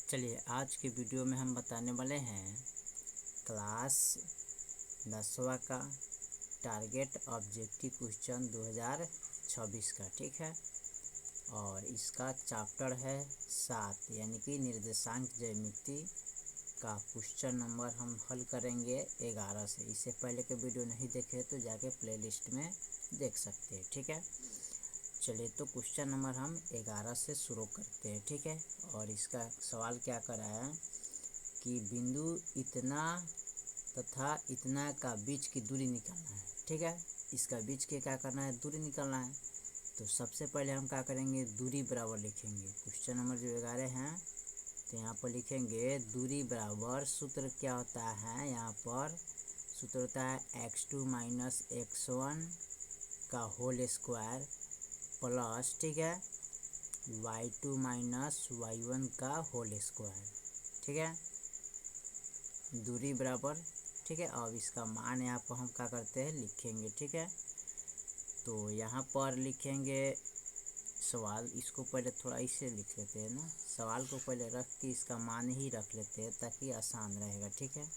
चलिए आज के वीडियो में हम बताने वाले हैं क्लास 10वां का टारगेट ऑब्जेक्टिव क्वेश्चन 2026 का। ठीक है, और इसका चैप्टर है 7 यानी कि निर्देशांक ज्यामिति का क्वेश्चन नंबर हम हल करेंगे 11 से। इससे पहले के वीडियो नहीं देखे तो जाके प्लेलिस्ट में देख सकते हैं। ठीक है, चलिए तो क्वेश्चन नंबर हम 11 से शुरू करते हैं। ठीक है, और इसका सवाल क्या कर रहा है कि बिंदु इतना तथा इतना का बीच की दूरी निकालना है। ठीक है, इसका बीच के क्या करना है, दूरी निकालना है। तो सबसे पहले हम क्या करेंगे, दूरी बराबर लिखेंगे। क्वेश्चन नंबर जो 11 हैं तो यहाँ पर लिखेंगे दूरी बराबर, सूत्र क्या होता है, यहाँ पर सूत्र होता है x2 माइनस x1 का होल स्क्वायर प्लस, ठीक है, y2 माइनस y1 का होल स्क्वायर। ठीक है, दूरी बराबर। ठीक है, अब इसका मान यहाँ पर हम क्या करते हैं, लिखेंगे। ठीक है, तो यहाँ पर लिखेंगे सवाल, इसको पहले थोड़ा इसे लिख लेते हैं ना, सवाल को पहले रख के इसका मान ही रख लेते हैं ताकि आसान रहेगा। ठीक है,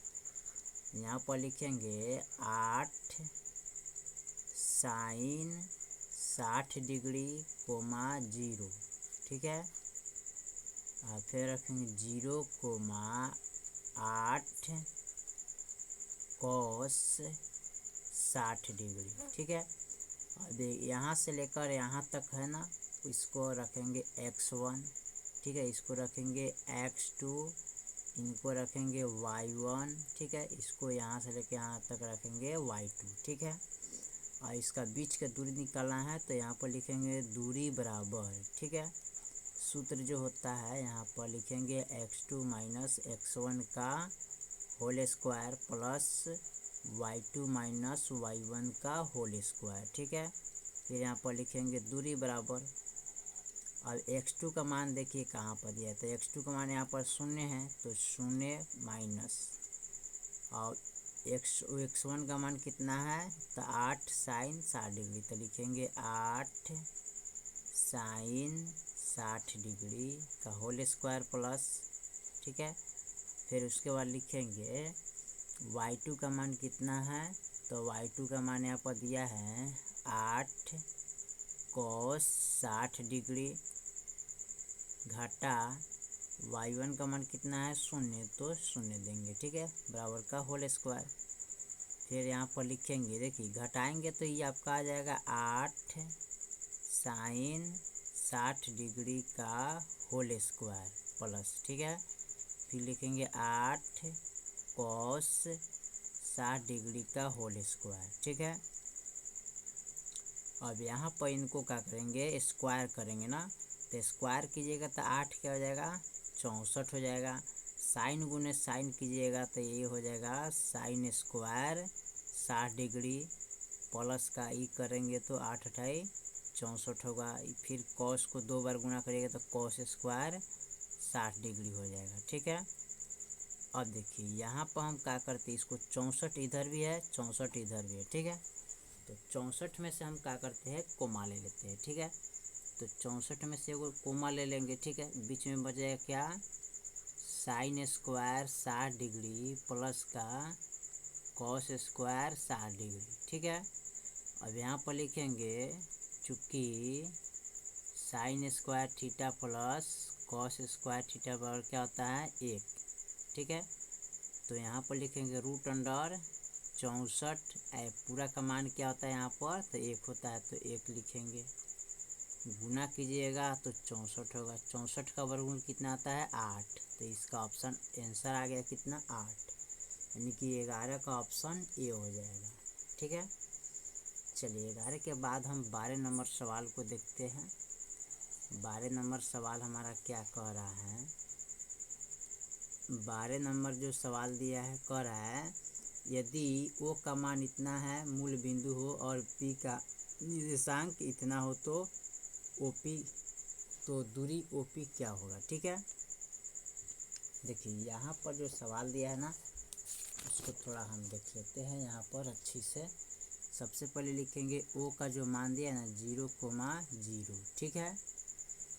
यहाँ पर लिखेंगे 8 साइन 60 डिग्री कोमा 0। ठीक है, और फिर रखेंगे 0,8 कॉस 60 डिग्री। ठीक है, अब यहाँ से लेकर यहाँ तक है ना, इसको रखेंगे x1। ठीक है, इसको रखेंगे x2, इनको रखेंगे y1। ठीक है, इसको यहाँ से लेकर यहाँ तक रखेंगे y2। ठीक है, और इसका बीच का दूरी निकालना है तो यहाँ पर लिखेंगे दूरी बराबर। ठीक है, सूत्र जो होता है यहाँ पर लिखेंगे x2 माइनस x1 का whole square plus y2 minus y1 का होल स्क्वायर। ठीक है, फिर यहाँ पर लिखेंगे दूरी बराबर। अब x2 का मान देखिए कहाँ पर दिया है, तो x2 का मान यहाँ पर 0 है तो 0 माइनस, और x1 का मान कितना है, तो 8 साइन 60 डिग्री, तो लिखेंगे 8 साइन 60 डिग्री का होल स्क्वायर प्लस। ठीक है, फिर उसके बाद लिखेंगे y2 का मान कितना है, तो y2 का मान यहाँ पर दिया है 8 कॉस 60 डिग्री घटा y1 का मान कितना है 0, तो 0 देंगे। ठीक है, बराबर का होल स्क्वायर। फिर यहाँ पर लिखेंगे, देखिए घटाएंगे तो ये आपका आ जाएगा 8 साइन 60 डिग्री का होल स्क्वायर प्लस। ठीक है, फिर लिखेंगे 8 कॉस 60 डिग्री का होल स्क्वायर। ठीक है, अब यहाँ पर इनको क्या करेंगे, स्क्वायर करेंगे ना, तो स्क्वायर कीजिएगा तो 8 क्या हो जाएगा, 64 हो जाएगा। साइन गुने साइन कीजिएगा तो ये हो जाएगा साइन स्क्वायर 60 डिग्री प्लस का ई करेंगे तो 8 अठाई 64 होगा। फिर कॉस को 2 बार गुना करिएगा तो कॉस स्क्वायर 60 डिग्री हो जाएगा। ठीक है, अब देखिए यहाँ पर हम क्या करते हैं, इसको 64 इधर भी है 64 इधर भी है। ठीक है, तो 64 में से हम क्या करते हैं, कोमा ले लेते हैं। ठीक है, तो 64 में से एगो कोमा ले लेंगे। ठीक है, बीच में बचेगा क्या, साइन स्क्वायर 60 डिग्री प्लस का कॉस स्क्वायर 60 डिग्री। ठीक है, अब यहाँ पर लिखेंगे चूँकि sine square theta plus cos square theta बराबर क्या होता है, 1। ठीक है, तो यहाँ पर लिखेंगे रूट अंडर 64, पूरा का मान क्या होता है यहाँ पर, तो 1 होता है तो 1 लिखेंगे। गुना कीजिएगा तो 64 होगा, 64 का वर्गमूल कितना आता है, 8, तो इसका ऑप्शन आंसर आ गया कितना, 8, यानी कि 11 का ऑप्शन ए हो जाएगा। ठीक है, चलिए 11 के बाद हम 12 नंबर सवाल को देखते हैं। 12 नंबर सवाल हमारा क्या कह रहा है, 12 नंबर जो सवाल दिया है कह रहा है यदि ओ का मान इतना है मूल बिंदु हो और पी का निर्देशांक इतना हो तो ओपी, तो दूरी ओपी क्या होगा। ठीक है, देखिए यहाँ पर जो सवाल दिया है ना उसको थोड़ा हम देख लेते हैं यहाँ पर अच्छी से। सबसे पहले लिखेंगे ओ का जो मान दिया है ना 0,0। ठीक है,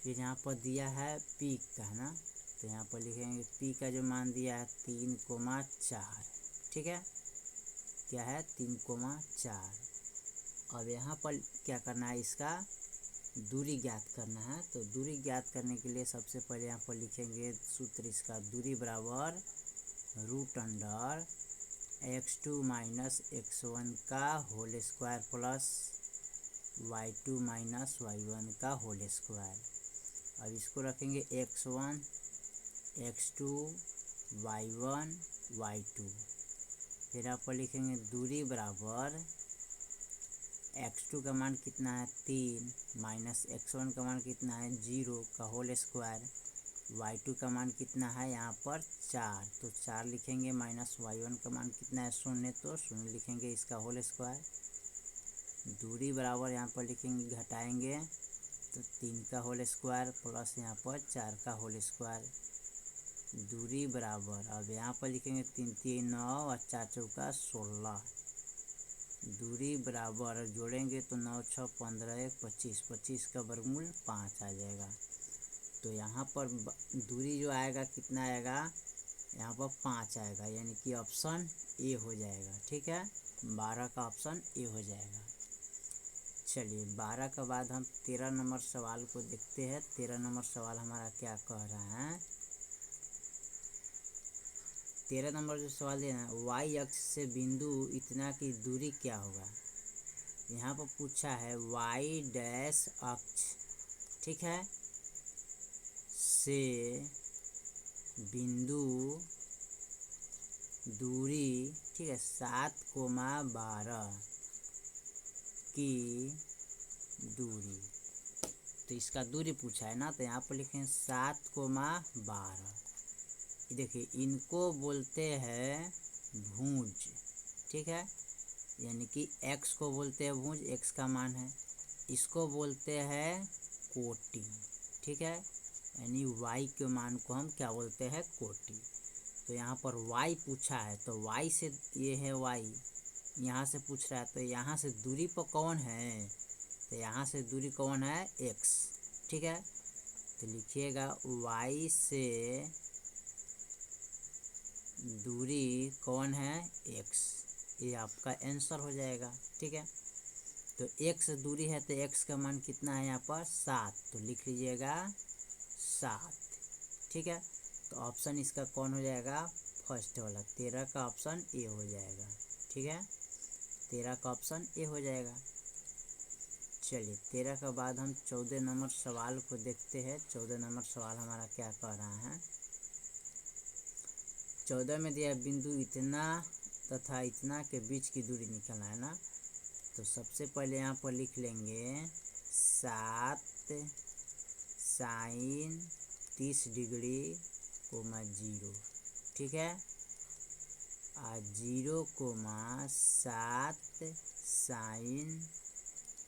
फिर यहाँ पर दिया है पी का है ना, तो यहाँ पर लिखेंगे p का जो मान दिया है 3,4, ठीक है, क्या है 3,4। अब यहाँ पर क्या करना है, इसका दूरी ज्ञात करना है। तो दूरी ज्ञात करने के लिए सबसे पहले यहाँ पर लिखेंगे सूत्र इसका, दूरी बराबर √अंडर x2 माइनस x1 का whole square plus y2 minus y1 का होल स्क्वायर। अब इसको रखेंगे x1 x2 y1 y2। फिर आप पर लिखेंगे दूरी बराबर x2 का मान कितना है 3 माइनस x1 का मान कितना है 0 का होल स्क्वायर, y2 का मान कितना है यहाँ पर 4, तो 4 लिखेंगे, माइनस y1 का मान कितना है 0, तो 0 लिखेंगे इसका होल स्क्वायर। दूरी बराबर यहाँ पर लिखेंगे, घटाएंगे तो 3 का होल स्क्वायर प्लस यहाँ पर 4 का होल स्क्वायर। दूरी बराबर, अब यहाँ पर लिखेंगे 3 3 9 और 4 चौका 16। दूरी बराबर जोड़ेंगे तो 9 6 15 1 25, 25 का वर्गमूल 5 आ जाएगा। तो यहाँ पर दूरी जो आएगा कितना आएगा, यहाँ पर 5 आएगा, यानी कि ऑप्शन ए हो जाएगा, ठीक है, 12 का ऑप्शन ए हो जाएगा। चलिए 12 के बाद हम 13 नंबर सवाल को देखते हैं। 13 नंबर सवाल हमारा क्या कह रहा है, 13 नंबर जो सवाल दिया है, y अक्ष से बिंदु इतना की दूरी क्या होगा। यहाँ पर पूछा है y डैश अक्ष, ठीक है, से बिंदु दूरी, ठीक है, 7,12 की दूरी। तो इसका दूरी पूछा है ना, तो यहाँ पर लिखें 7,12। देखिए इनको बोलते हैं भुज, ठीक है, यानी कि x को बोलते हैं भुज, x का मान है, इसको बोलते हैं कोटि, ठीक है, यानी y के मान को हम क्या बोलते हैं, कोटि। तो यहाँ पर y पूछा है, तो y से ये है y, यहाँ से पूछ रहा है, तो यहाँ से दूरी पर कौन है, तो यहाँ से दूरी कौन है, x, ठीक है। तो लिखिएगा y से दूरी कौन है, x, ये आपका आंसर हो जाएगा, ठीक है। तो x दूरी है तो x का मान कितना है यहाँ पर 7, तो लिख लीजिएगा 7, ठीक है। तो ऑप्शन इसका कौन हो जाएगा, फर्स्ट वाला 13 का ऑप्शन ए हो जाएगा, ठीक है, 13 का ऑप्शन ए हो जाएगा। चलिए 13 के बाद हम 14 नंबर सवाल को देखते हैं। 14 नंबर सवाल हमारा क्या कह रहा है, 14 में दिया बिंदु इतना तथा इतना के बीच की दूरी निकालना है ना। तो सबसे पहले यहाँ पर लिख लेंगे 7 साइन 30 डिग्री कोमा 0, ठीक है, 0 कोमा 7 साइन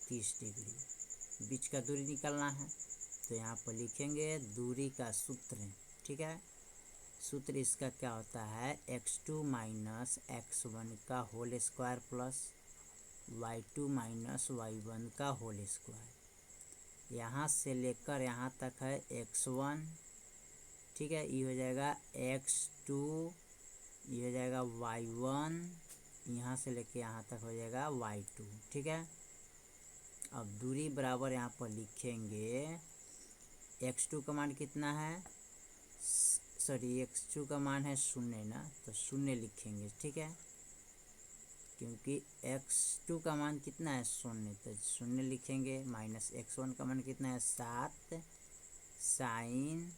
30 डिग्री, बीच का दूरी निकालना है। तो यहाँ पर लिखेंगे दूरी का सूत्र, ठीक है, सूत्र इसका क्या होता है, x2 माइनस x1 का whole square plus y2 minus y1 का होल स्क्वायर। यहाँ से लेकर यहाँ तक है x1, ठीक है, ये हो जाएगा x2, ये हो जाएगा y1, यहाँ से लेकर यहाँ तक हो जाएगा y2, ठीक है। अब दूरी बराबर यहाँ पर लिखेंगे x2 का मान कितना है, सॉरी x2 का मान है 0 ना, तो 0 लिखेंगे, ठीक है, क्योंकि x2 का मान कितना है 0, तो 0 लिखेंगे। माइनस x1 का मान कितना है 7 साइन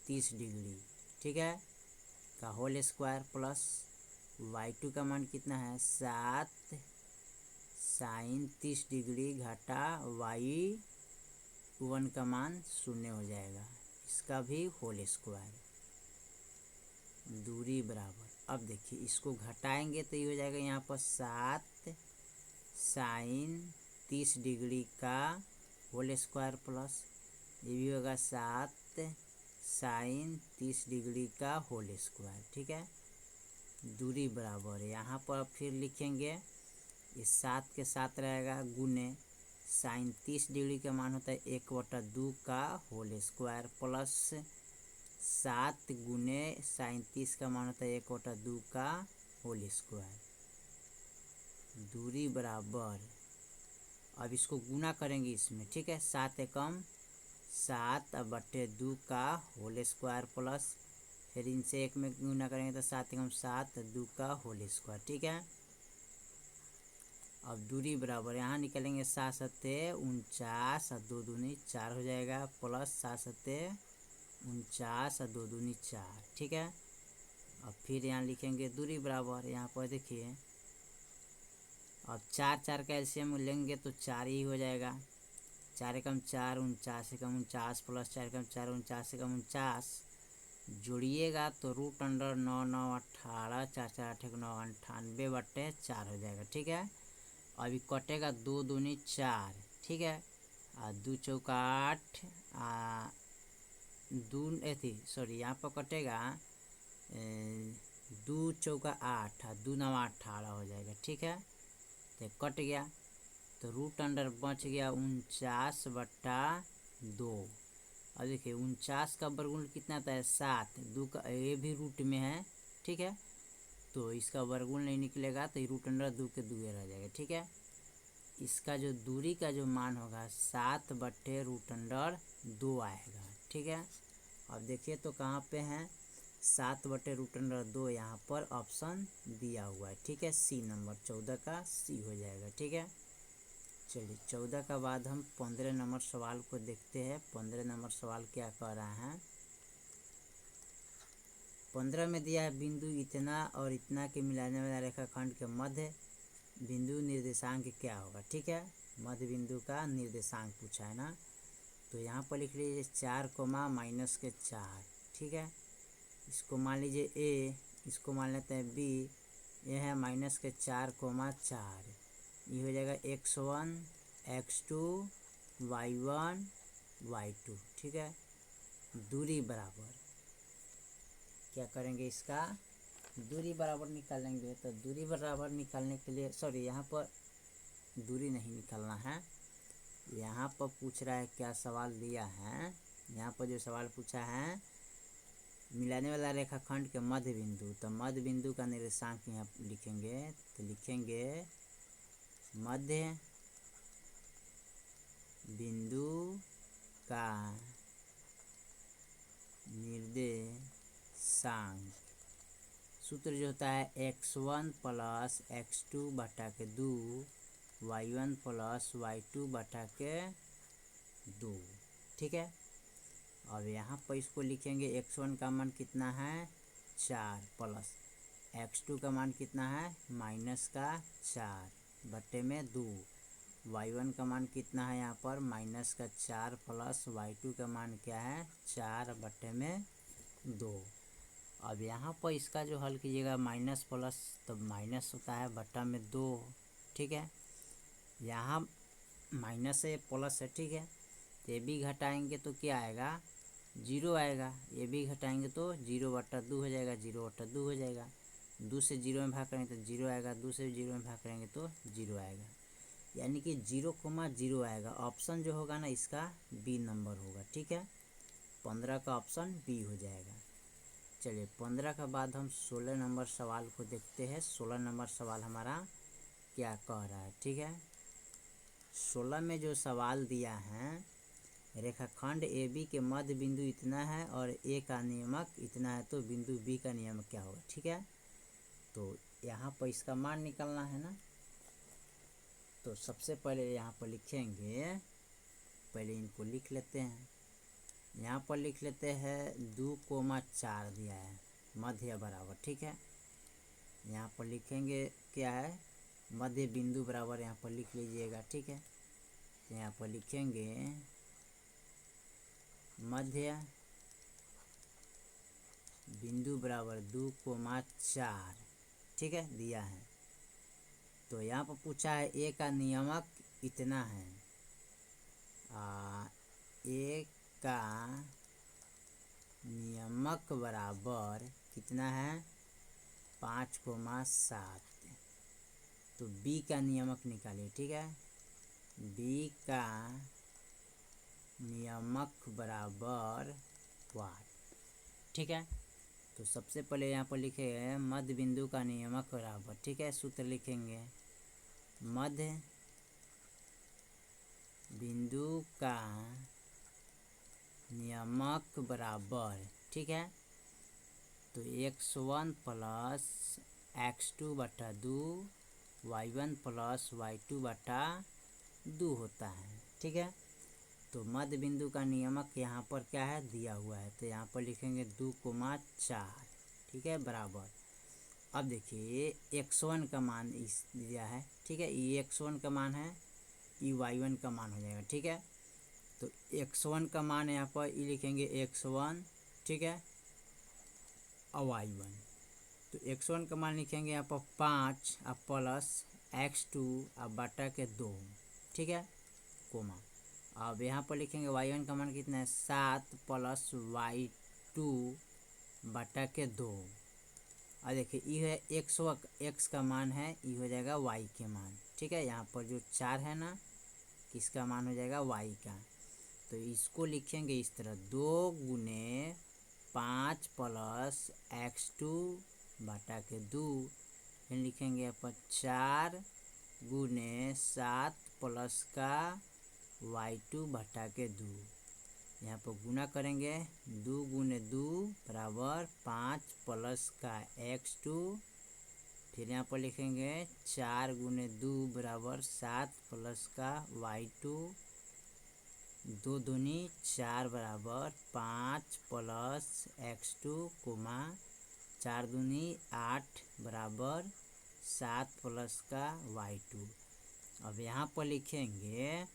30 डिग्री, ठीक है, का होल स्क्वायर प्लस y2 का मान कितना है 7 साइन 30 डिग्री घटा y1 का मान 0 हो जाएगा, इसका भी होल स्क्वायर। दूरी बराबर, अब देखिए इसको घटाएंगे तो ये हो जाएगा यहाँ पर 7 साइन 30 डिग्री का होल स्क्वायर प्लस ये भी होगा 7 साइन 30 डिग्री का होल स्क्वायर, ठीक है। दूरी बराबर है, यहाँ पर फिर लिखेंगे ये 7 के साथ रहेगा गुने साइन 30 डिग्री का मान होता है 1/2 का होल स्क्वायर प्लस 7 गुने 37 का मान होता है 1/2 का होल स्क्वायर। दूरी बराबर, अब इसको गुना करेंगे इसमें, ठीक है। 7 एकम 7/2 का होल स्क्वायर प्लस, फिर इनसे एक में गुना करेंगे तो 7 एकम 7 2 का होल स्क्वायर, ठीक है। अब दूरी बराबर यहाँ निकलेंगे 7 सत्ते 49 और 2 दूनी 4 हो जाएगा, प्लस 7 सत्ते 49 और 2 दूनी 4, ठीक है। अब फिर यहाँ लिखेंगे दूरी बराबर, यहाँ पर देखिए अब 4 4 का एलसीएम लेंगे तो 4 ही हो जाएगा। 4 एकम 4 49 एकम 49 प्लस 4 एकम 4 49 एकम 49 जोड़िएगा तो √9 9 18 4 4 8 9 98/4 हो जाएगा, ठीक है। अभी कटेगा 2 दूनी 4, ठीक है। 2 चौका 8 यहाँ पर कटेगा 2 चौका 8 और 2 9 18 हो जाएगा, ठीक है। तो कट गया तो √अंडर बच गया 49/2। अब देखिए 49 का वर्गमूल कितना था 7, 2 का ये भी रूट में है, ठीक है। तो इसका वर्गमूल नहीं निकलेगा तो √2 के 2 रह जाएगा, ठीक है। इसका जो दूरी का जो मान होगा 7/√2 आएगा, ठीक है। अब देखिए तो कहाँ पे है 7/√2, यहाँ पर ऑप्शन दिया हुआ है, ठीक है। सी नंबर 14 का सी हो जाएगा, ठीक है। चलिए 14 का बाद हम 15 नंबर सवाल को देखते हैं। 15 नंबर सवाल क्या कह रहा है। 15 में दिया है बिंदु इतना और इतना के मिलाने वाला रेखाखंड के मध्य बिंदु निर्देशांक क्या होगा, ठीक है। मध्य बिंदु का निर्देशांक पूछा है ना, तो यहाँ पर लिख लीजिए 4 -4, ठीक है। इसको मान लीजिए ए, इसको मान लेते हैं बी, ये है -4, ये हो जाएगा x1 x2 y1 y2, ठीक है। दूरी बराबर क्या करेंगे, इसका दूरी बराबर निकालेंगे। तो दूरी बराबर निकालने के लिए यहाँ पर दूरी नहीं निकालना है, यहाँ पर पूछ रहा है क्या सवाल दिया है। यहाँ पर जो सवाल पूछा है मिलाने वाला रेखाखंड के मध्य बिंदु, तो मध्य बिंदु का निर्देशांक यहाँ लिखेंगे। तो लिखेंगे मध्य बिंदु का निर्देशांक सूत्र जो होता है x1 + x2/2 y1 + y2/2, ठीक है। अब यहाँ पर इसको लिखेंगे x1 का मान कितना है 4 प्लस x2 का मान कितना है -4/2, y1 का मान कितना है यहाँ पर -4 प्लस y2 का मान क्या है 4/2। अब यहाँ पर इसका जो हल कीजिएगा माइनस प्लस तो माइनस होता है /2, ठीक है। यहाँ माइनस है प्लस है, ठीक है। तो ये भी घटाएंगे तो क्या आएगा 0 आएगा, ये भी घटाएंगे तो 0/2 हो जाएगा, 0/2 हो जाएगा। 2 से 0 में भाग करेंगे तो 0 आएगा, 2 से 0 में भाग करेंगे तो 0 आएगा, यानी कि 0,0 आएगा। ऑप्शन जो होगा ना इसका बी नंबर होगा, ठीक है। 15 का ऑप्शन बी हो जाएगा। चलिए 15 का बाद हम 16 नंबर सवाल को देखते हैं। 16 नंबर सवाल हमारा क्या कह रहा है, ठीक है। 16 में जो सवाल दिया है रेखाखंड ए बी के मध्य बिंदु इतना है और ए का नियमक इतना है, तो बिंदु बी का नियमक क्या होगा, ठीक है। तो यहाँ पर इसका मान निकालना है ना, तो सबसे पहले यहाँ पर लिखेंगे, पहले इनको लिख लेते हैं। यहाँ पर लिख लेते हैं 2,4 दिया है मध्य बराबर, ठीक है। यहाँ पर लिखेंगे क्या है मध्य बिंदु बराबर, यहाँ पर लिख लीजिएगा, ठीक है। यहाँ पर लिखेंगे मध्य बिंदु बराबर 2,4, ठीक है, दिया है। तो यहाँ पर पूछा है ए का नियमक इतना है, ए का नियमक बराबर कितना है 5,7। तो बी का नियमक निकालिए, ठीक है। बी का नियमक बराबर 8, ठीक है। तो सबसे पहले यहाँ पर लिखे मध्य बिंदु का नियमक बराबर, ठीक है। सूत्र लिखेंगे मध्य बिंदु का नियमक बराबर, ठीक है। तो x1 प्लस x2 बटा 2 y1 प्लस y2 बटा 2 होता है, ठीक है। तो मध्य बिंदु का नियमक यहाँ पर क्या है, दिया हुआ है। तो यहाँ पर लिखेंगे 2,4, ठीक है, बराबर। अब देखिए x1 का मान इस दिया है, ठीक है। ये x1 का मान है, ये y1 का मान हो जाएगा, ठीक है। तो x1 का मान यहाँ पर ये लिखेंगे x1, ठीक है, और y1। तो x1 का मान लिखेंगे यहाँ पर 5 अब प्लस x2 अब बटा के 2, ठीक है, कोमा। अब यहाँ पर लिखेंगे y1 का मान कितना है 7 प्लस y2 बटा के 2। और देखिए ये है x का मान है, ये हो जाएगा y के मान, ठीक है। यहाँ पर जो 4 है ना, किसका मान हो जाएगा y का। तो इसको लिखेंगे इस तरह 2 गुने 5 प्लस x2 बटा के 2, फिर लिखेंगे अपन 4 गुने 7 प्लस का y2 बटा के 2। यहाँ पर गुना करेंगे 2 गुने 2 बराबर 5 प्लस का x2, फिर यहाँ पर लिखेंगे 4 गुने 2 बराबर 7 प्लस का y2, 2 दूनी 4 बराबर 5 प्लस x2 कोमा 4 दूनी 8 बराबर 7 प्लस का y2। अब यहाँ पर लिखेंगे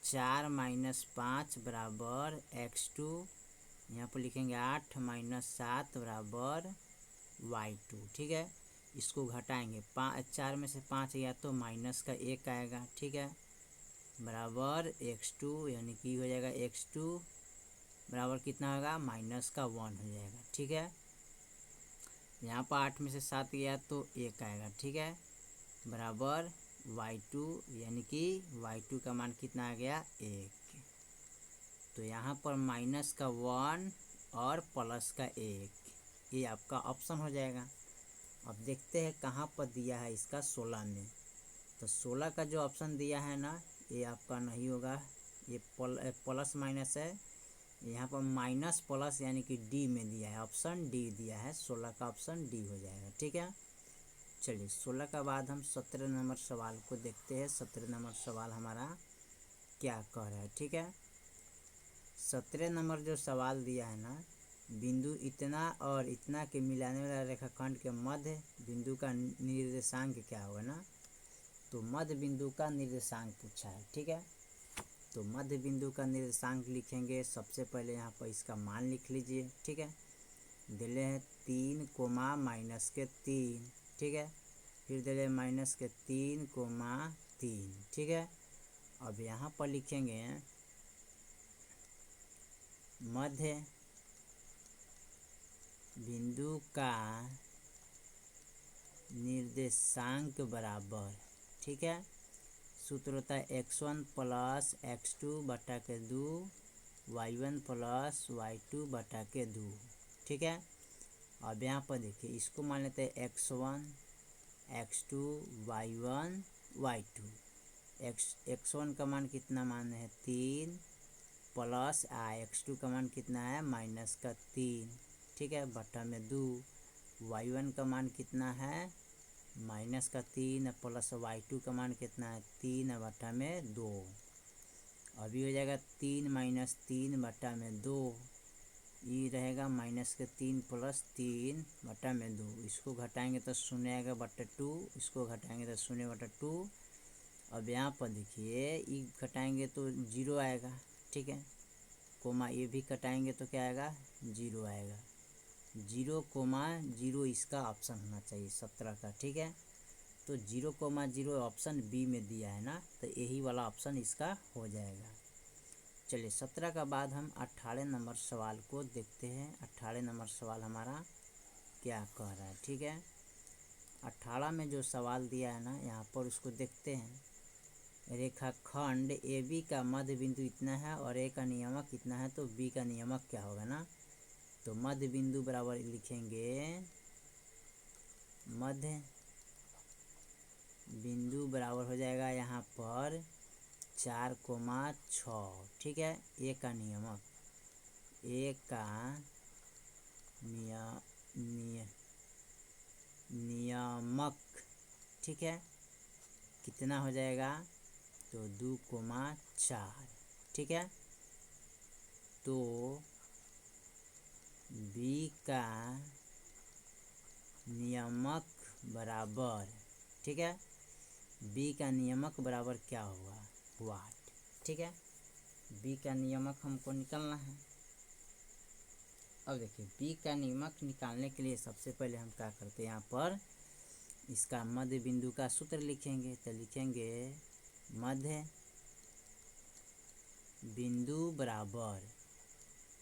4 माइनस 5 बराबर x2, यहाँ पर लिखेंगे 8 माइनस 7 बराबर y2, ठीक है। इसको घटाएंगे 4 में से 5 गया तो माइनस का 1 आएगा, ठीक है, बराबर x2, यानी कि हो जाएगा x2 बराबर कितना होगा माइनस का 1 हो जाएगा, ठीक है। यहाँ पर 8 में से 7 गया तो 1 आएगा, ठीक है, बराबर y2, यानी कि y2 का मान कितना आ गया 1। तो यहाँ पर माइनस का 1 और प्लस का 1, ये आपका ऑप्शन हो जाएगा। अब देखते हैं कहाँ पर दिया है इसका 16 में। तो 16 का जो ऑप्शन दिया है ना, ये आपका नहीं होगा, ये प्लस माइनस है, यहाँ पर माइनस प्लस यानी कि डी में दिया है, ऑप्शन डी दिया है, 16 का ऑप्शन डी हो जाएगा, ठीक है। चलिए 16 का बाद हम 17 नंबर सवाल को देखते हैं। 17 नंबर सवाल हमारा क्या कह रहा है, ठीक है। 17 नंबर जो सवाल दिया है ना, बिंदु इतना और इतना के मिलाने वाला रेखाखंड के मध्य बिंदु का निर्देशांक क्या होगा ना। तो मध्य बिंदु का निर्देशांक पूछा है, ठीक है। तो मध्य बिंदु का निर्देशांक लिखेंगे, सबसे पहले यहाँ पर इसका मान लिख लीजिए, ठीक है। दिले हैं 3 कोमा माइनस के 3, ठीक है, फिर दिले माइनस के 3 कोमा 3, ठीक है। अब यहाँ पर लिखेंगे मध्य बिंदु का निर्देशांक बराबर, ठीक है। सूत्र होता है x1 प्लस x2 बटा के 2 y1 प्लस y2 बटा के 2, ठीक है। अब यहाँ पर देखिए इसको मान लेते हैं x1 x2 y1 y2। x1 का मान कितना मान है 3 प्लस x2 का मान कितना है माइनस का 3, ठीक है, बटा में 2। y1 का मान कितना है माइनस का 3 प्लस y2 का मान कितना है 3 बटा में 2। अभी हो जाएगा 3 माइनस 3 बटा में 2, ये रहेगा माइनस के 3 प्लस 3 बटा में 2। इसको घटाएंगे तो 0 आएगा बटा 2, इसको घटाएंगे तो 0 बटा 2। अब यहाँ पर देखिए ये घटाएंगे तो 0 आएगा, ठीक है, कोमा ये भी घटाएंगे तो क्या आएगा 0 आएगा। 0,0 इसका ऑप्शन होना चाहिए 17 का, ठीक है। तो 0,0 ऑप्शन बी में दिया है ना, तो यही वाला ऑप्शन इसका हो जाएगा। चलिए 17 का बाद हम 18 नंबर सवाल को देखते हैं। 18 नंबर सवाल हमारा क्या कह रहा है, ठीक है। 18 में जो सवाल दिया है ना, यहाँ पर उसको देखते हैं। रेखाखंड AB का मध्य बिंदु इतना है और A का नियमक इतना है, तो B का नियमक क्या होगा ना। तो मध्य बिंदु बराबर लिखेंगे, मध्य बिंदु बराबर हो जाएगा यहाँ पर 4,6। ठीक है, ए का नियमक, ए का नियमक, ठीक है, कितना हो जाएगा, तो 2,4। ठीक है, तो बी का नियमक बराबर, ठीक है, बी का नियमक बराबर क्या होगा, वाट। ठीक है, बी का नियमक हमको निकालना है। अब देखिए, बी का नियमक निकालने के लिए सबसे पहले हम क्या करते हैं, यहाँ पर इसका मध्य बिंदु का सूत्र लिखेंगे। तो लिखेंगे मध्य बिंदु बराबर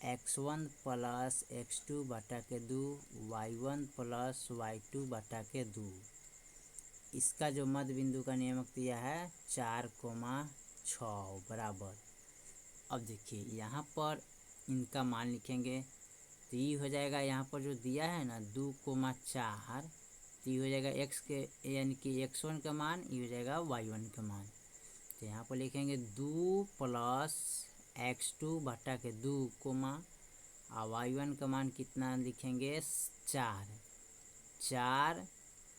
x1 प्लस x2 बटा के 2 y1 प्लस y2 बटा के 2। इसका जो मध्य बिंदु का नियमक दिया है 4,6 बराबर। अब देखिए यहाँ पर इनका मान लिखेंगे, तो ये हो जाएगा, यहाँ पर जो दिया है ना 2,4, तो ये हो जाएगा x के, यानी कि x1 का मान, ये हो जाएगा y1 का मान। तो यहाँ पर लिखेंगे 2 प्लस x2 बटा के 2 कोमा, और y1 का मान कितना लिखेंगे, 4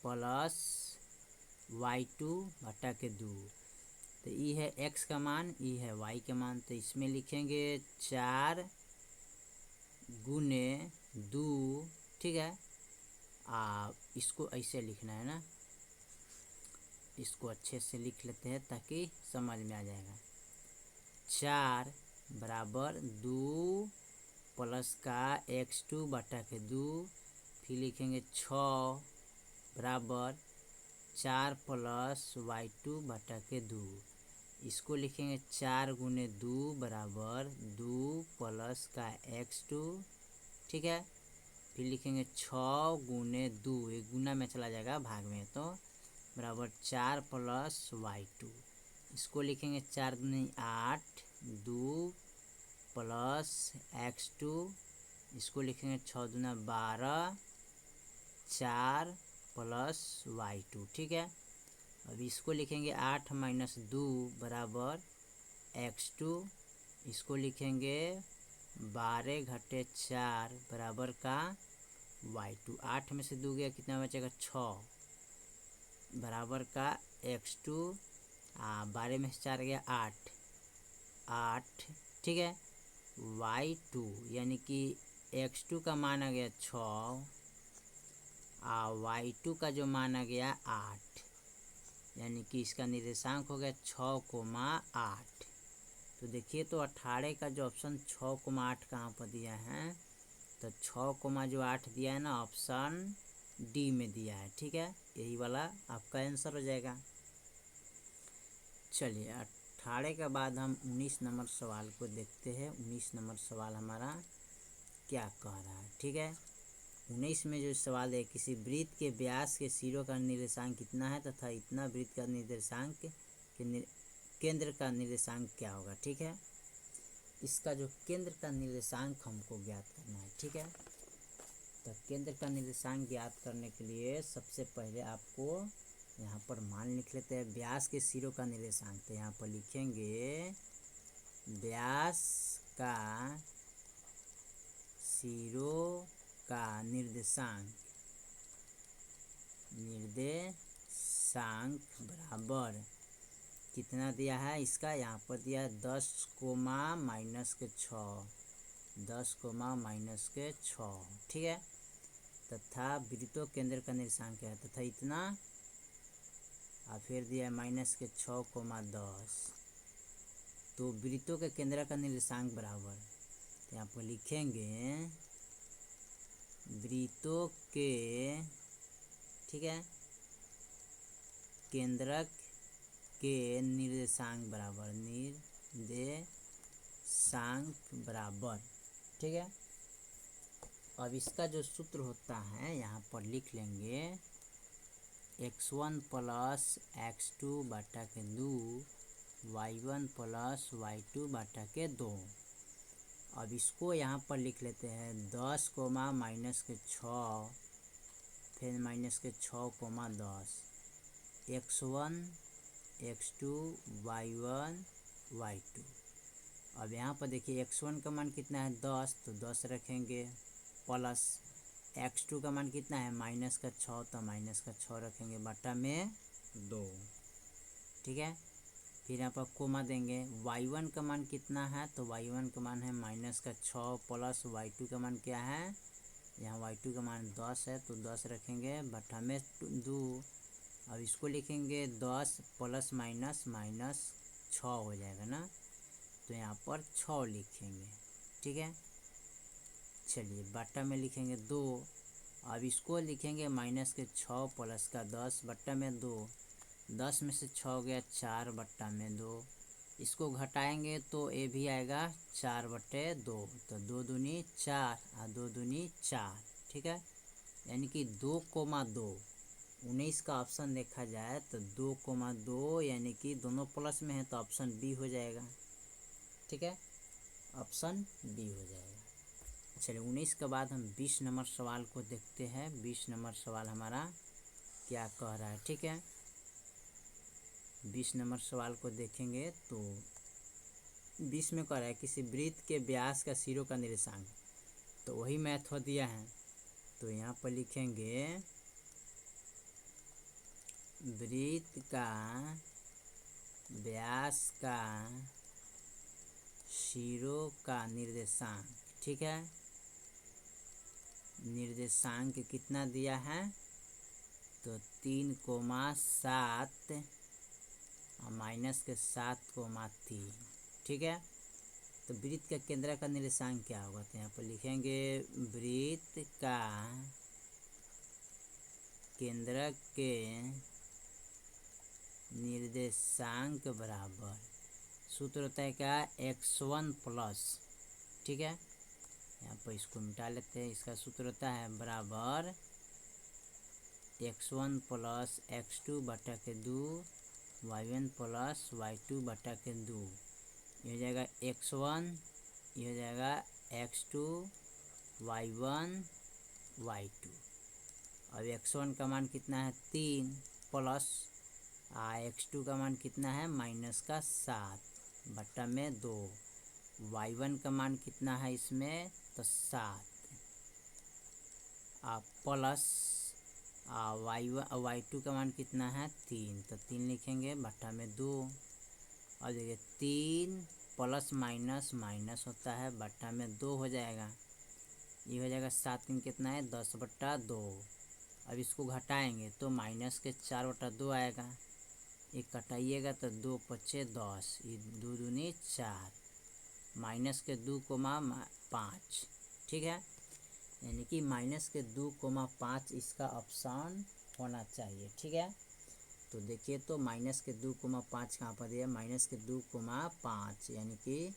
प्लस y2 बटा के 2। तो ये है x का मान, ये है y का मान। तो इसमें लिखेंगे 4 गुने 2। ठीक है, इसको ऐसे लिखना है ना, इसको अच्छे से लिख लेते हैं ताकि समझ में आ जाएगा। 4 बराबर 2 प्लस का x2 बटा के 2, फिर लिखेंगे 6 बराबर 4 प्लस y2 बटा के 2। इसको लिखेंगे 4 गुने 2 बराबर 2 प्लस का x2। ठीक है, फिर लिखेंगे 6 गुने 2, एक गुना में चला जाएगा भाग में, तो बराबर 4 प्लस y2। इसको लिखेंगे 4 दूनी 8, 2 प्लस x2। इसको लिखेंगे 6 दूना 12, 4 प्लस y2। ठीक है, अब इसको लिखेंगे 8 माइनस 2 बराबर x2। इसको लिखेंगे 12 घटे 4 बराबर का y2। 8 में से 2 गया, कितना बचेगा, 6 बराबर का x2। 12 में से 4 गया 8। ठीक है, y2 यानी कि x2 का मान आ गया 6, y2 का जो मान आ गया 8, यानी कि इसका निर्देशांक हो गया 6,8। तो देखिए, तो 18 का जो ऑप्शन 6,8 कहाँ पर दिया है, तो 6,8 दिया है ना, ऑप्शन डी में दिया है। ठीक है, यही वाला आपका आंसर हो जाएगा। चलिए, 18 के बाद हम 19 नंबर सवाल को देखते हैं। 19 नंबर सवाल हमारा क्या कह रहा है। ठीक है, 19 में जो सवाल है, किसी वृत्त के व्यास के सिरों का निर्देशांक कितना है तथा इतना वृत्त का निर्देशांक के केंद्र का निर्देशांक क्या होगा। ठीक है, इसका जो केंद्र का निर्देशांक हमको ज्ञात करना है। ठीक है, तो केंद्र का निर्देशांक ज्ञात करने के लिए सबसे पहले आपको यहाँ पर मान लिख लेते हैं, व्यास के सिरों का निर्देशांक। तो यहाँ पर लिखेंगे व्यास का सिरों का निर्देशांक बराबर कितना दिया है, इसका यहाँ पर दिया है 10 कोमा माइनस के 6, 10 कोमा माइनस के 6। ठीक है, तथा वृत्तों केंद्र का निर्देशांक है, तथा इतना, और फिर दिया है माइनस के 6,10। तो वृत्तों के केंद्र का निर्देशांक बराबर, तो यहाँ पर लिखेंगे वृत्तों के, ठीक है, केंद्रक के निर्देशांक बराबर। ठीक है, अब इसका जो सूत्र होता है यहाँ पर लिख लेंगे, x1 प्लस x2 बटा के 2 y1 प्लस y2 बटा के 2। अब इसको यहाँ पर लिख लेते हैं 10 कोमा माइनस के 6, फिर माइनस के 6 coma 10, x1 x2 y1 y2। अब यहाँ पर देखिए x1 का मान कितना है 10, तो 10 रखेंगे, प्लस x2 का मान कितना है माइनस का 6, तो माइनस का 6 रखेंगे बटा में 2। ठीक है, फिर यहाँ पर कोमा देंगे। y1 का मान कितना है, तो y1 का मान है माइनस का 6 प्लस y2 का मान क्या है, यहाँ y2 का मान 10 है, तो 10 रखेंगे बटा में 2। अब इसको लिखेंगे 10 प्लस माइनस माइनस 6 हो जाएगा ना, तो यहाँ पर 6 लिखेंगे। ठीक है, चलिए बट्टा में लिखेंगे 2। अब इसको लिखेंगे माइनस के 6 प्लस का 10 बट्टा में 2, 10 में से 6 गया 4 बट्टा में 2। इसको घटाएंगे तो ये भी आएगा 4 बट्टे 2, तो 2 दूनी 4 और 2 दूनी 4। ठीक है, यानी कि 2 कोमा 2, 19 का ऑप्शन देखा जाए तो 2 कोमा 2 यानी कि दोनों प्लस में है, तो ऑप्शन बी हो जाएगा। ठीक है, ऑप्शन बी हो जाएगा। चलिए 19 के बाद हम 20 नंबर सवाल को देखते हैं। 20 नंबर सवाल हमारा क्या कह रहा है। ठीक है, 20 नंबर सवाल को देखेंगे तो 20 में कह रहा है किसी वृत्त के व्यास का सिरों का निर्देशांक, तो वही मैथ हो दिया है। तो यहाँ पर लिखेंगे वृत्त का व्यास का सिरों का निर्देशांक। ठीक है, निर्देशांक कितना दिया है, तो 3,7 और माइनस के 7,3। ठीक है, तो वृत्त का केंद्र का निर्देशांक क्या होगा, तो यहाँ पर लिखेंगे वृत्त का केंद्र के निर्देशांक बराबर, सूत्र होता है क्या, x1 प्लस। ठीक है, यहाँ पर इसको मिटा लेते हैं। इसका सूत्र होता है बराबर x1 प्लस x2 बटा के 2 y1 प्लस y2 बटा के 2। ये हो जाएगा x1, ये हो जाएगा x2 y1 y2। अब x1 का मान कितना है 3 प्लस x2 का मान कितना है माइनस का 7 बटा में 2। y1 का मान कितना है इसमें, तो 7 प्लस y2 का मान कितना है 3, तो 3 लिखेंगे बटा में 2। और देखिए 3 प्लस माइनस माइनस होता है बटा में 2 हो जाएगा। ये हो जाएगा 7 3 कितना है 10 बटा 2। अब इसको घटाएंगे तो माइनस के 4 बटा 2 आएगा। एक कटाइएगा तो 2 पचे 10, ये 2 दूनी 4, माइनस के 2,5। ठीक है, यानी कि माइनस के 2,5 इसका ऑप्शन होना चाहिए। ठीक है, तो देखिए तो माइनस के 2,5 कहाँ पर दिया, माइनस के 2,5 यानी कि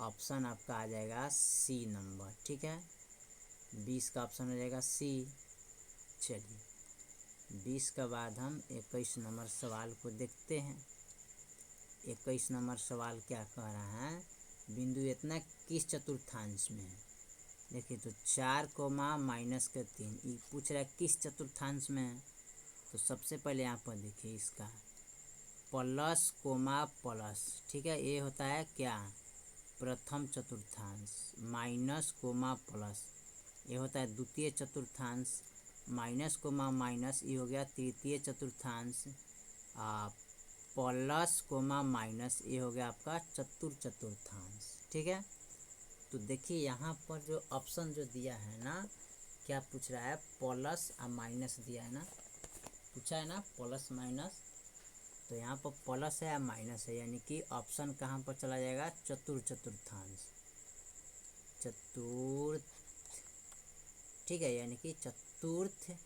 ऑप्शन आपका आ जाएगा सी नंबर। ठीक है, 20 का ऑप्शन हो जाएगा सी। चलिए 20 के बाद हम 21 नंबर सवाल को देखते हैं। 21 नंबर सवाल क्या कह रहा है, बिंदु इतना किस चतुर्थांश में है। देखिए तो 4 कोमा माइनस के 3, ये पूछ रहा है किस चतुर्थांश में है। तो सबसे पहले यहाँ पर देखिए इसका प्लस कोमा प्लस। ठीक है, ये होता है क्या, प्रथम चतुर्थांश। माइनस कोमा प्लस, ये होता है द्वितीय चतुर्थांश। माइनस कोमा माइनस, ये हो गया तृतीय चतुर्थांश। प्लस कोमा माइनस, ये हो गया आपका चतुर्थांश। ठीक है, तो देखिए यहाँ पर जो ऑप्शन जो दिया है ना, क्या पूछ रहा है, प्लस और माइनस दिया है ना, पूछा है ना प्लस माइनस। तो यहाँ पर प्लस है या माइनस है, यानी कि ऑप्शन कहाँ पर चला जाएगा, चतुर्थांश। ठीक है, यानी कि चतुर्थांश।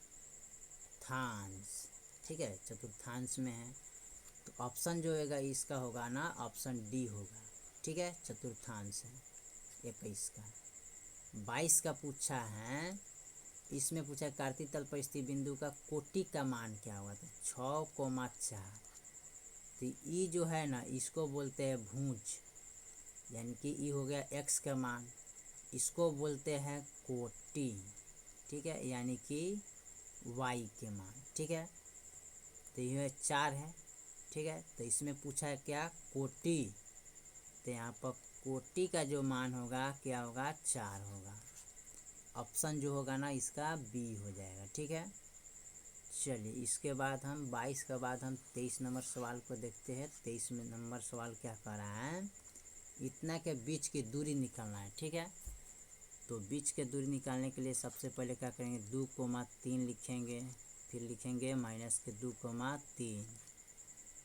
ठीक है, चतुर्थांश में है, तो ऑप्शन जो होगा इसका होगा ना ऑप्शन डी होगा। ठीक है, चतुर्थांश है 21 का। 22 का पूछा है, इसमें पूछा है कार्तीय तल पर स्थित बिंदु का कोटि का मान क्या होगा, तो 6,4। तो ये जो है ना इसको बोलते हैं भुज। यानी कि ई हो गया x का मान, इसको बोलते हैं कोटि, ठीक है, यानी कि y के मान, ठीक है। तो ये 4 है, ठीक है। तो इसमें पूछा है क्या, कोटि, तो यहाँ पर कोटि का जो मान होगा क्या होगा, 4 होगा। ऑप्शन जो होगा ना इसका बी हो जाएगा, ठीक है। चलिए इसके बाद हम 22 के बाद हम 23 नंबर सवाल को देखते हैं। 23 नंबर सवाल क्या कर रहा है, इतना के बीच की दूरी निकालना है, ठीक है। तो बीच के दूरी निकालने के लिए सबसे पहले क्या करेंगे, 2,3 लिखेंगे, फिर लिखेंगे माइनस के 2,3,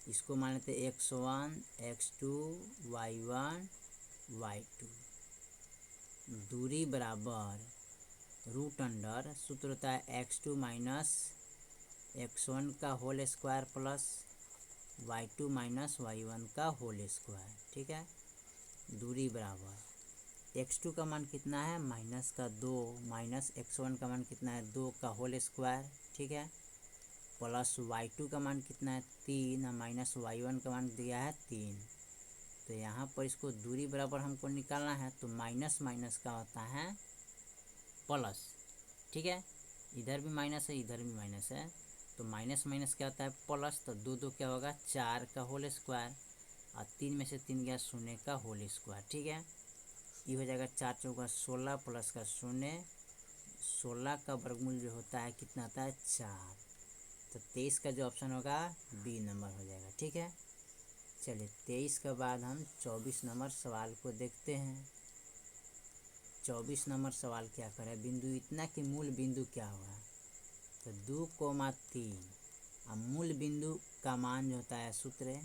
इसको मान लेते x1 x2 y1 y2, दूरी बराबर रूट अंडर, सूत्र होता है x2 माइनस x1 का whole square plus y2 minus y1 का होल स्क्वायर, ठीक है। दूरी बराबर x2 का मान कितना है, माइनस का 2, माइनस x1 का मान कितना है, 2 का होल स्क्वायर, ठीक है, प्लस y2 का मान कितना है, 3, और माइनस y1 का मान दिया है 3। तो यहाँ पर इसको दूरी बराबर हमको निकालना है, तो माइनस माइनस का होता है प्लस, ठीक है। इधर भी माइनस है, इधर भी माइनस है, तो माइनस माइनस क्या होता है प्लस, तो 2 2 क्या होगा, 4 का होल स्क्वायर, और 3 में से 3 गया, 0 का होल स्क्वायर, ठीक है। ये हो जाएगा 4 चौका 16 प्लस का 0, 16 का वर्गमूल जो होता है कितना होता है, 4। तो 23 का जो ऑप्शन होगा बी नंबर हो जाएगा, ठीक है। चलिए 23 के बाद हम 24 नंबर सवाल को देखते हैं। 24 नंबर सवाल क्या करें, बिंदु इतना कि मूल बिंदु क्या होगा, तो 2,3, अब मूल बिंदु का मान जो होता है, सूत्र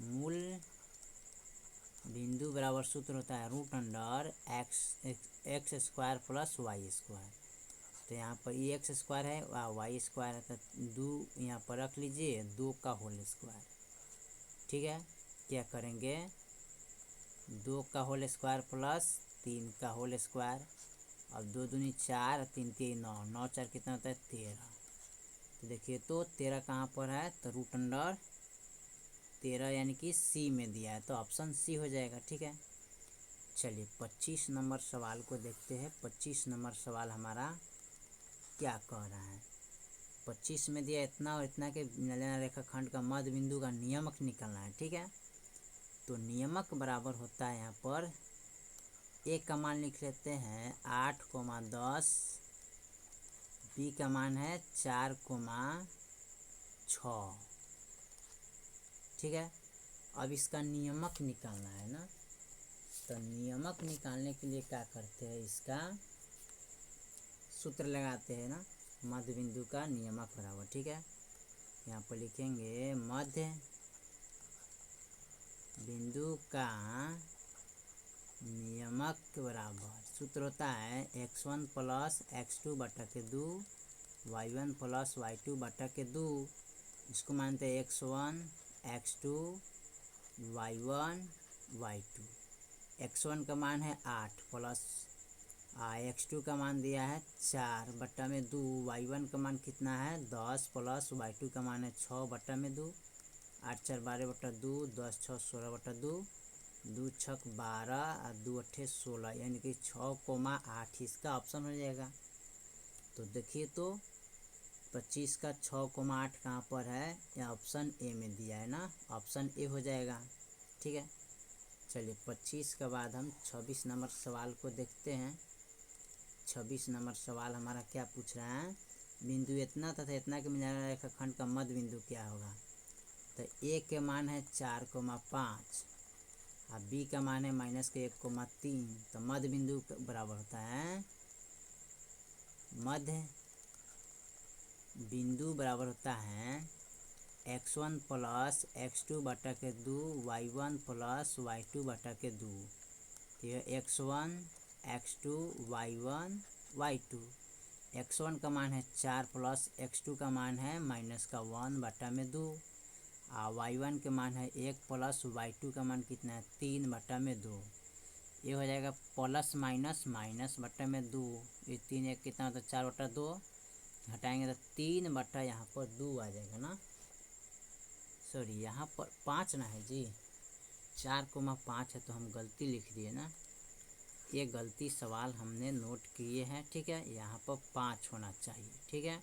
मूल बिंदु बराबर सूत्र होता है root under x square plus y square. तो यहाँ पर ये एक्स स्क्वायर है और वाई स्क्वायर है, तो 2 यहाँ पर रख लीजिए, 2 का होल स्क्वायर, ठीक है। क्या करेंगे, 2 का होल स्क्वायर प्लस 3 का होल स्क्वायर, और 2 दूनी 4, 3 3 9, 9 4 कितना होता है 13। तो देखिए तो 13 कहाँ पर है, तो रूट अंडर 13 यानी कि सी में दिया है, तो ऑप्शन सी हो जाएगा, ठीक है। चलिए 25 नंबर सवाल को देखते हैं। 25 नंबर सवाल हमारा क्या कह रहा है, 25 में दिया इतना और इतना के मिलना रेखाखंड का मध्य बिंदु का नियमक निकालना है, ठीक है। तो नियमक बराबर होता है, यहाँ पर ए का मान लिख लेते हैं 8,10, बी का मान है 4,6, ठीक है। अब इसका नियमक निकालना है ना, तो नियमक निकालने के लिए क्या करते हैं, इसका सूत्र लगाते हैं ना, मध्य बिंदु का नियमक बराबर, ठीक है। यहाँ पर लिखेंगे मध्य बिंदु का नियमक बराबर सूत्र होता है x1 प्लस x2 बटा के 2 y1 प्लस y2 बटा के 2, इसको मानते हैं x1 x2 y1 y2। x1 का मान है 8 प्लस x2 का मान दिया है 4 बटा में 2, y1 का मान कितना है 10 प्लस y2 का मान है 6 बटा में 2, 8 4 12 बटा 2, 10 6 16 बटा 2, 2 6 12 और 2 8 16, यानी कि 6,8 इसका ऑप्शन हो जाएगा। तो देखिए तो 25 का 6,8 कहाँ पर है, या ऑप्शन ए में दिया है ना, ऑप्शन ए हो जाएगा, ठीक है। चलिए 25 के बाद हम 26 नंबर सवाल को देखते हैं। 26 नंबर सवाल हमारा क्या पूछ रहा है, बिंदु इतना तथा इतना के मिलान रेखाखंड का मध्य बिंदु क्या होगा। तो ए के मान है 4,5 और बी का मान है माइनस के 1,3, तो मध्य बिंदु बराबर होता है, मध्य बिंदु बराबर होता है x1 प्लस x2 बटा के 2 y1 प्लस y2 बटा के 2। ये x1 x2 y1 y2, x1 का मान है 4 प्लस x2 का मान है माइनस का 1 बटा में 2, और y1 के मान है 1 प्लस y2 का मान कितना है 3 बटा में 2। ये हो जाएगा प्लस माइनस माइनस बटा में 2, ये 3 एक कितना होता है 4 बटा 2, हटाएंगे तो 3 बटा यहाँ पर 2 आ जाएगा ना, सॉरी यहाँ पर 5 ना है जी। 4,5 है तो हम गलती लिख दिए ना, ये गलती सवाल हमने नोट किए हैं, ठीक है। यहाँ पर 5 होना चाहिए, ठीक है,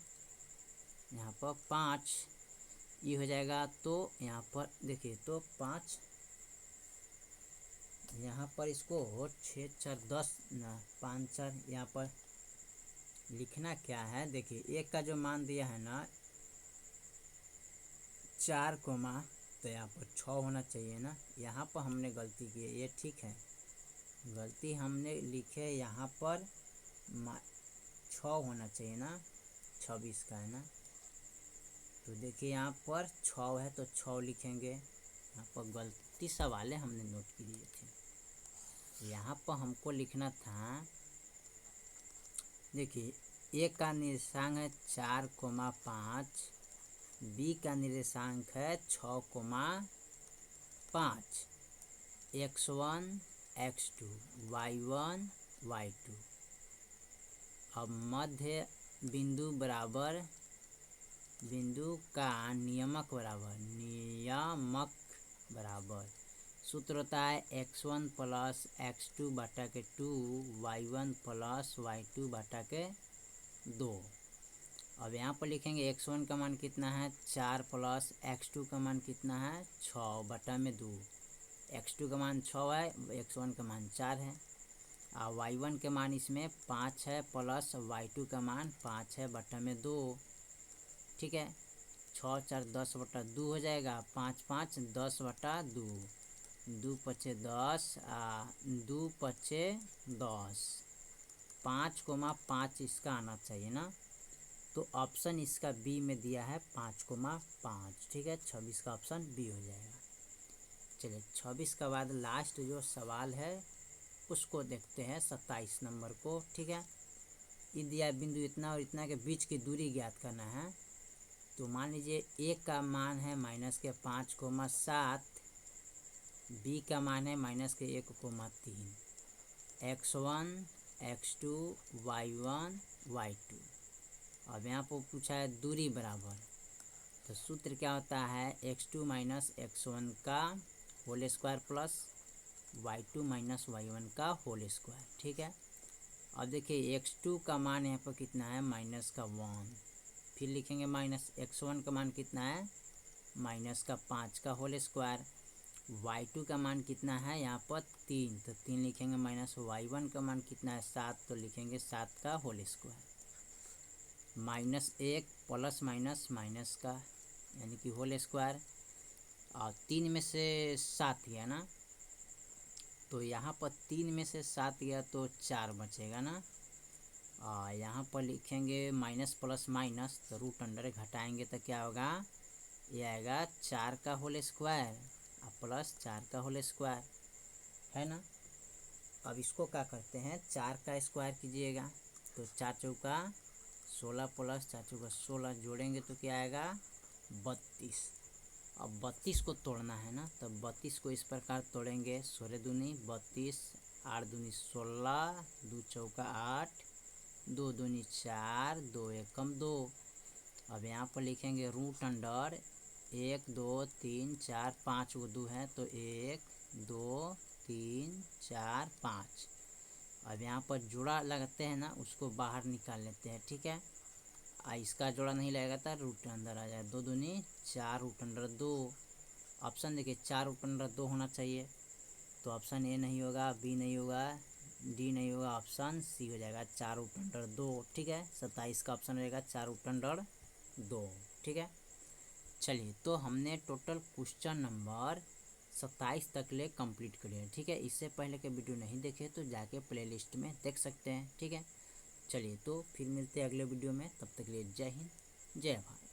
यहाँ पर 5 ये हो जाएगा। तो यहाँ पर देखिए, तो 5 यहाँ पर इसको 6 4 10 ना 5 4 यहाँ पर लिखना क्या है, देखिए एक का जो मान दिया है ना 4, तो यहाँ पर 6 होना चाहिए ना, यहाँ पर हमने गलती की है, ये ठीक है। गलती हमने लिखे यहाँ पर 6 होना चाहिए ना, 26 का है ना। तो देखिए यहाँ पर 6 है तो 6 लिखेंगे, यहाँ पर गलती सवाल हमने नोट की दिए थे। यहाँ पर हमको लिखना था, देखिए ए का निर्देशांक है 4,5, बी का निर्देशांक है 6,5, x1 x2 y1 y2। अब मध्य बिंदु बराबर बिंदु का नियमक बराबर सूत्र होता है x1 प्लस x2 बटा के 2 y1 प्लस y2 बटा के 2। अब यहाँ पर लिखेंगे x1 का मान कितना है 4 प्लस x2 का मान कितना है 6 बटा में 2। x2 का मान 6 है, x1 का मान 4 है, और y1 के मान इसमें 5 है प्लस y2 का मान 5 है बटा में 2, ठीक है। 6 4 10 बटा 2 हो जाएगा, 5 5 10 बटा 2, 2 पचे 10, 2 पचे 10, 5,5 इसका आना चाहिए ना। तो ऑप्शन इसका बी में दिया है 5,5, ठीक है। 26 का ऑप्शन बी हो जाएगा। चलिए 26 के बाद लास्ट जो सवाल है उसको देखते हैं, 27 नंबर को, ठीक है। ये दिया बिंदु इतना और इतना के बीच की दूरी ज्ञात करना है। तो मान लीजिए ए का मान है -5,7, बी का मान है -1,3, x1 x2 y1 y2। अब यहाँ पर पूछा है दूरी बराबर, तो सूत्र क्या होता है x2 माइनस x1 का whole square plus y2 minus y1 का होल स्क्वायर, ठीक है। अब देखिए x2 का मान यहाँ पर कितना है -1, फिर लिखेंगे माइनस x1 का मान कितना है -5 का होल स्क्वायर, y2 का मान कितना है यहाँ पर 3, तो 3 लिखेंगे, माइनस y1 का मान कितना है 7, तो लिखेंगे 7 का whole square, -1 plus minus minus का यानी कि होल स्क्वायर, और 3 में से 7 गया ना, तो यहाँ पर 3 में से 7 गया तो 4 बचेगा ना। यहाँ पर लिखेंगे माइनस प्लस माइनस, तो रूट अंडर घटाएंगे तो क्या होगा, ये आएगा 4 का होल स्क्वायर और प्लस 4 का होल स्क्वायर, है ना। अब इसको क्या करते हैं 4 का स्क्वायर कीजिएगा, तो 4 चौका 16 प्लस 4 चौका 16 जोड़ेंगे तो क्या आएगा 32। अब 32 को तोड़ना है ना, तो 32 को इस प्रकार तोड़ेंगे, 16 दूनी 32, 8 दूनी 16, 2 चौका 8, 2 दूनी 4, 2 एकम 2। अब यहाँ पर लिखेंगे रूट अंडर 1 2 3 4 5 को 2 है तो 1 2 3 4 5। अब यहाँ पर जोड़ा लगाते हैं ना, उसको बाहर निकाल लेते हैं, ठीक है। इसका जोड़ा नहीं लगेगा तो रूट अंदर आ जाए, 2 दूनी 4 रूट अंडर 2। ऑप्शन देखिए 4 रूट अंडर 2 होना चाहिए, तो ऑप्शन ए नहीं होगा, बी नहीं होगा, डी नहीं होगा, ऑप्शन सी हो जाएगा 4 रूट अंडर 2, ठीक है। 27 का ऑप्शन रहेगा 4 रूट अंडर 2, ठीक है। चलिए तो हमने टोटल क्वेश्चन नंबर 27 तक ले कंप्लीट कर लिया, ठीक है। इससे पहले के वीडियो नहीं देखे तो जाके प्लेलिस्ट में देख सकते हैं, ठीक है। चलिए तो फिर मिलते हैं अगले वीडियो में, तब तक के लिए जय हिंद जय भारत।